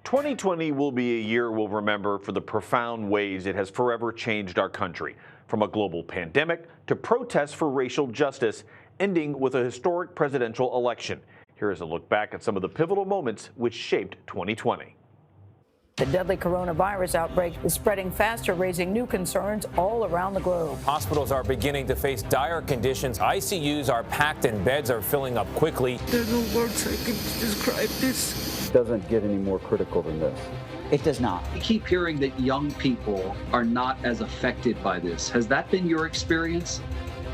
2020 will be a year we'll remember for the profound ways it has forever changed our country, from a global pandemic to protests for racial justice, ending with a historic presidential election. Here is a look back at some of the pivotal moments which shaped 2020. The deadly coronavirus outbreak is spreading faster, raising new concerns all around the globe. Hospitals are beginning to face dire conditions. ICUs are packed and beds are filling up quickly. There's no words I can describe this. It doesn't get any more critical than this. It does not. We keep hearing that young people are not as affected by this. Has that been your experience?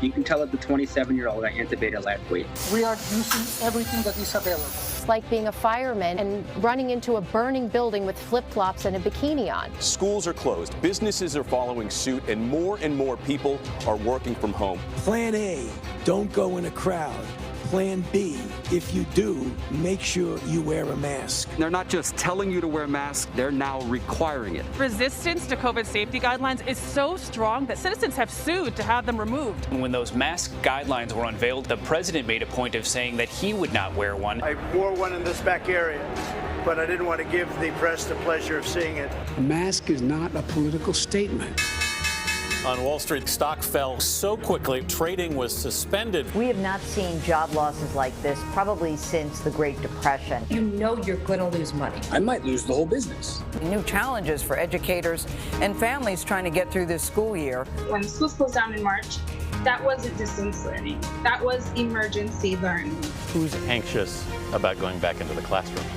You can tell that the 27-year-old I intubated last week. We are using everything that is available. It's like being a fireman and running into a burning building with flip-flops and a bikini on. Schools are closed, businesses are following suit, and more people are working from home. Plan A, don't go in a crowd. Plan B, if you do, make sure you wear a mask. They're not just telling you to wear a mask, they're now requiring it. Resistance to COVID safety guidelines is so strong that citizens have sued to have them removed. When those mask guidelines were unveiled, the president made a point of saying that he would not wear one. I wore one in this back area, but I didn't want to give the press the pleasure of seeing it. A mask is not a political statement. On Wall Street, stock fell so quickly, trading was suspended. We have not seen job losses like this probably since the Great Depression. You know you're going to lose money. I might lose the whole business. New challenges for educators and families trying to get through this school year. When schools closed down in March, that wasn't distance learning. That was emergency learning. Who's anxious about going back into the classroom?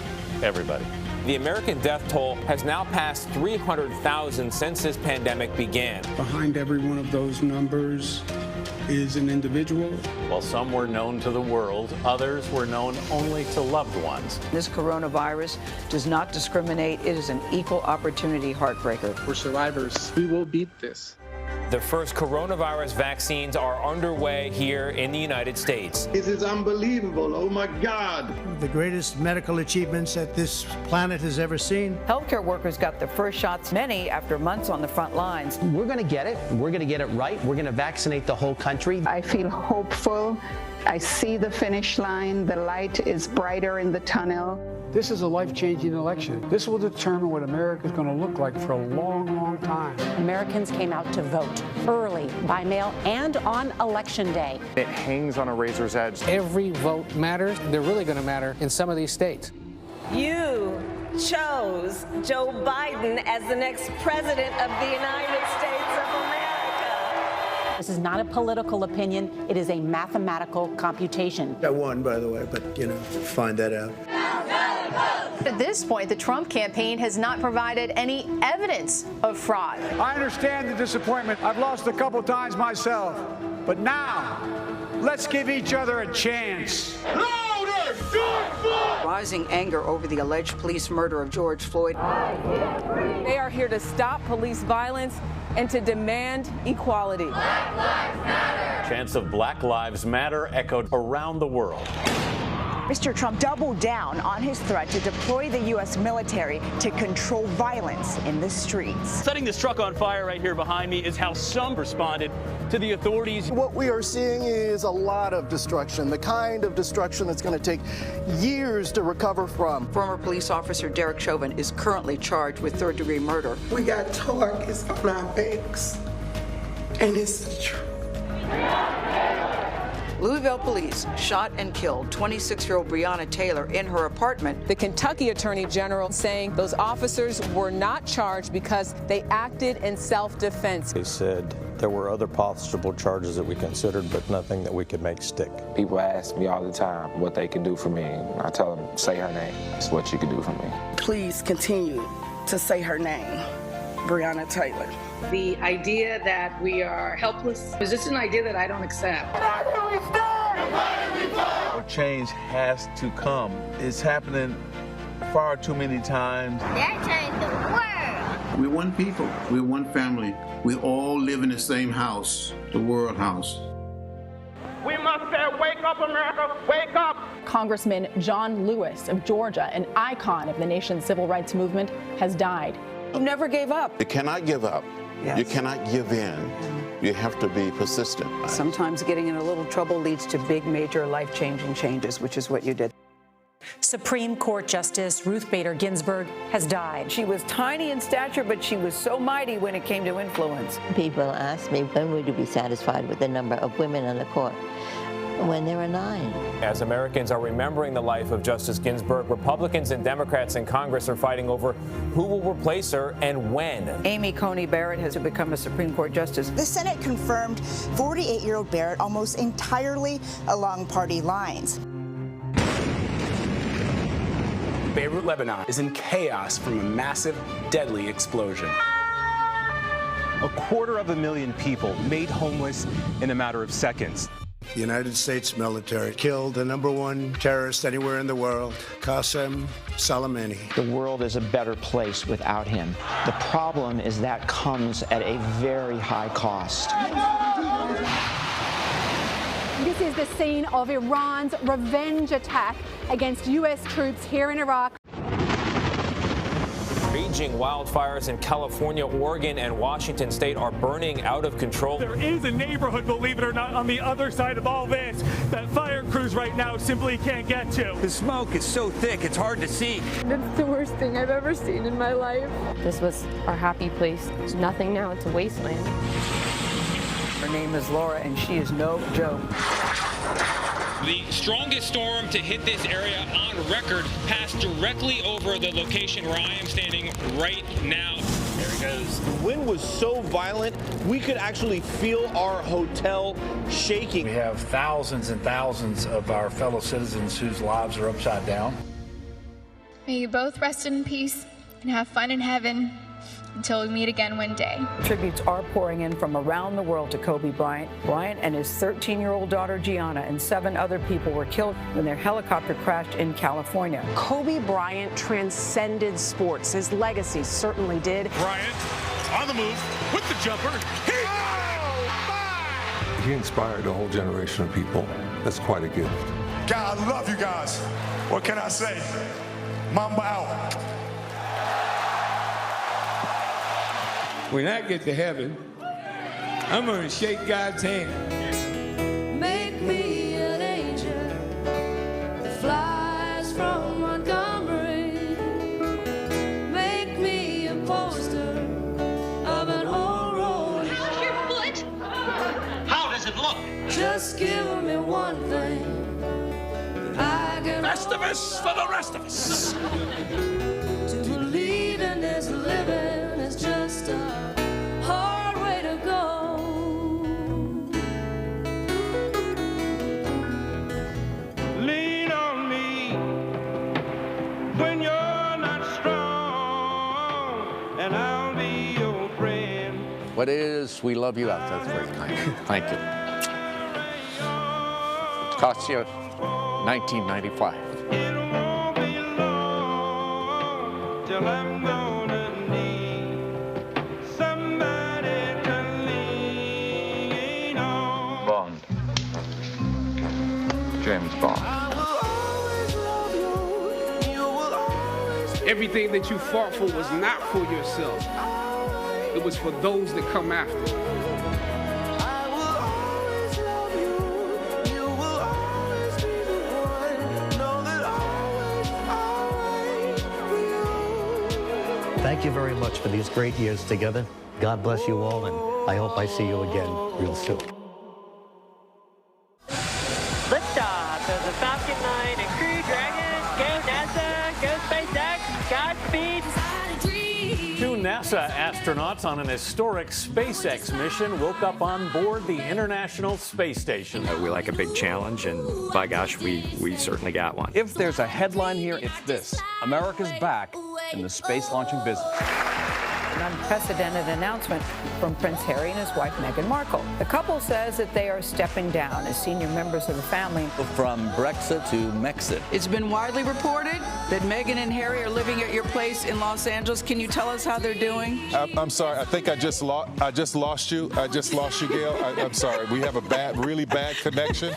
Everybody. The American death toll has now passed 300,000 since this pandemic began. Behind every one of those numbers is an individual. While some were known to the world, others were known only to loved ones. This coronavirus does not discriminate. It is an equal opportunity heartbreaker. We're survivors. We will beat this. The first coronavirus vaccines are underway here in the United States. It is unbelievable. Oh, my God. The greatest medical achievements that this planet has ever seen. Healthcare workers got their first shots, many after months on the front lines. We're going to get it. We're going to get it right. We're going to vaccinate the whole country. I feel hopeful. I see the finish line. The light is brighter in the tunnel. This is a life-changing election. This will determine what America is going to look like for a long, long time. Americans came out to vote early, by mail, and on Election Day. It hangs on a razor's edge. Every vote matters. They're really going to matter in some of these states. You chose Joe Biden as the next president of the United States of America. This is not a political opinion. It is a mathematical computation. I won, by the way, but, find that out. At this point, the Trump campaign has not provided any evidence of fraud. I understand the disappointment. I've lost a couple times myself. But now, let's give each other a chance. Louder! George Floyd! Rising anger over the alleged police murder of George Floyd. They are here to stop police violence and to demand equality. Black Lives Matter! Chants of Black Lives Matter echoed around the world. Mr. Trump doubled down on his threat to deploy the U.S. military to control violence in the streets. Setting this truck on fire right here behind me is how some responded to the authorities. What we are seeing is a lot of destruction, the kind of destruction that's going to take years to recover from. Former police officer Derek Chauvin is currently charged with third-degree murder. We got targets on our backs, and it's the truth. Louisville police shot and killed 26-year-old Breonna Taylor in her apartment. The Kentucky Attorney General saying those officers were not charged because they acted in self-defense. They said there were other possible charges that we considered, but nothing that we could make stick. People ask me all the time what they can do for me. I tell them, say her name. It's what you can do for me. Please continue to say her name, Breonna Taylor. The idea that we are helpless is just an idea that I don't accept. Change has to come. It's happening far too many times. That changed the world. We're one people. We're one family. We all live in the same house, the World House. We must say, wake up, America, wake up. Congressman John Lewis of Georgia, an icon of the nation's civil rights movement, has died. Who never gave up. You cannot give up. Yes. You cannot give in. You have to be persistent. Sometimes getting in a little trouble leads to big, major, life-changing changes, which is what you did. Supreme Court Justice Ruth Bader Ginsburg has died. She was tiny in stature, but she was so mighty when it came to influence. People ask me, when would you be satisfied with the number of women on the court? When there are 9. As Americans are remembering the life of Justice Ginsburg, Republicans and Democrats in Congress are fighting over who will replace her and when. Amy Coney Barrett has become a Supreme Court justice. The Senate confirmed 48-year-old Barrett almost entirely along party lines. Beirut, Lebanon is in chaos from a massive, deadly explosion. 250,000 people made homeless in a matter of seconds. The United States military killed the #1 terrorist anywhere in the world, Qasem Soleimani. The world is a better place without him. The problem is that comes at a very high cost. This is the scene of Iran's revenge attack against U.S. troops here in Iraq. Raging wildfires in California, Oregon, and Washington state are burning out of control. There is a neighborhood, believe it or not, on the other side of all this that fire crews right now simply can't get to. The smoke is so thick, it's hard to see. It's the worst thing I've ever seen in my life. This was our happy place. There's nothing now, it's a wasteland. Her name is Laura, and she is no joke. The strongest storm to hit this area on record passed directly over the location where I am standing right now. There it goes. The wind was so violent, we could actually feel our hotel shaking. We have thousands and thousands of our fellow citizens whose lives are upside down. May you both rest in peace and have fun in heaven until we meet again one day. Tributes are pouring in from around the world to Kobe Bryant. Bryant and his 13-year-old daughter Gianna and 7 other people were killed when their helicopter crashed in California. Kobe Bryant transcended sports. His legacy certainly did. Bryant on the move with the jumper. He inspired a whole generation of people. That's quite a gift. God, I love you guys. What can I say? Mamba out. When I get to heaven, I'm going to shake God's hand. Make me an angel that flies from Montgomery. Make me a poster of an old road. How's your foot? How does it look? Just give me one thing. I can Festivus for the rest of us. To believe in this living is just a hard way to go. Lean on me when you're not strong, and I'll be your friend. What it is, we love you out. That's very kind. Thank you. It cost you $19.95. Till I'm gonna need somebody to lean on. Bond. James Bond. Everything that you fought for was not for yourself. It was for those that come after. Thank you very much for these great years together. God bless you all, and I hope I see you again real soon. Liftoff of the Falcon 9 and Crew Dragon. Go NASA, go SpaceX, Godspeed. 2 NASA astronauts on an historic SpaceX mission woke up on board the International Space Station. We like a big challenge, and by gosh, we certainly got one. If there's a headline here, it's this: America's back in the space launching business. An unprecedented announcement from Prince Harry and his wife Meghan Markle. The couple says that they are stepping down as senior members of the family. From Brexit to Mexit. It's been widely reported that Meghan and Harry are living at your place in Los Angeles. Can you tell us how they're doing? I'm sorry. I think I just lost you. I just lost you, Gail. I'm sorry. We have a really bad connection.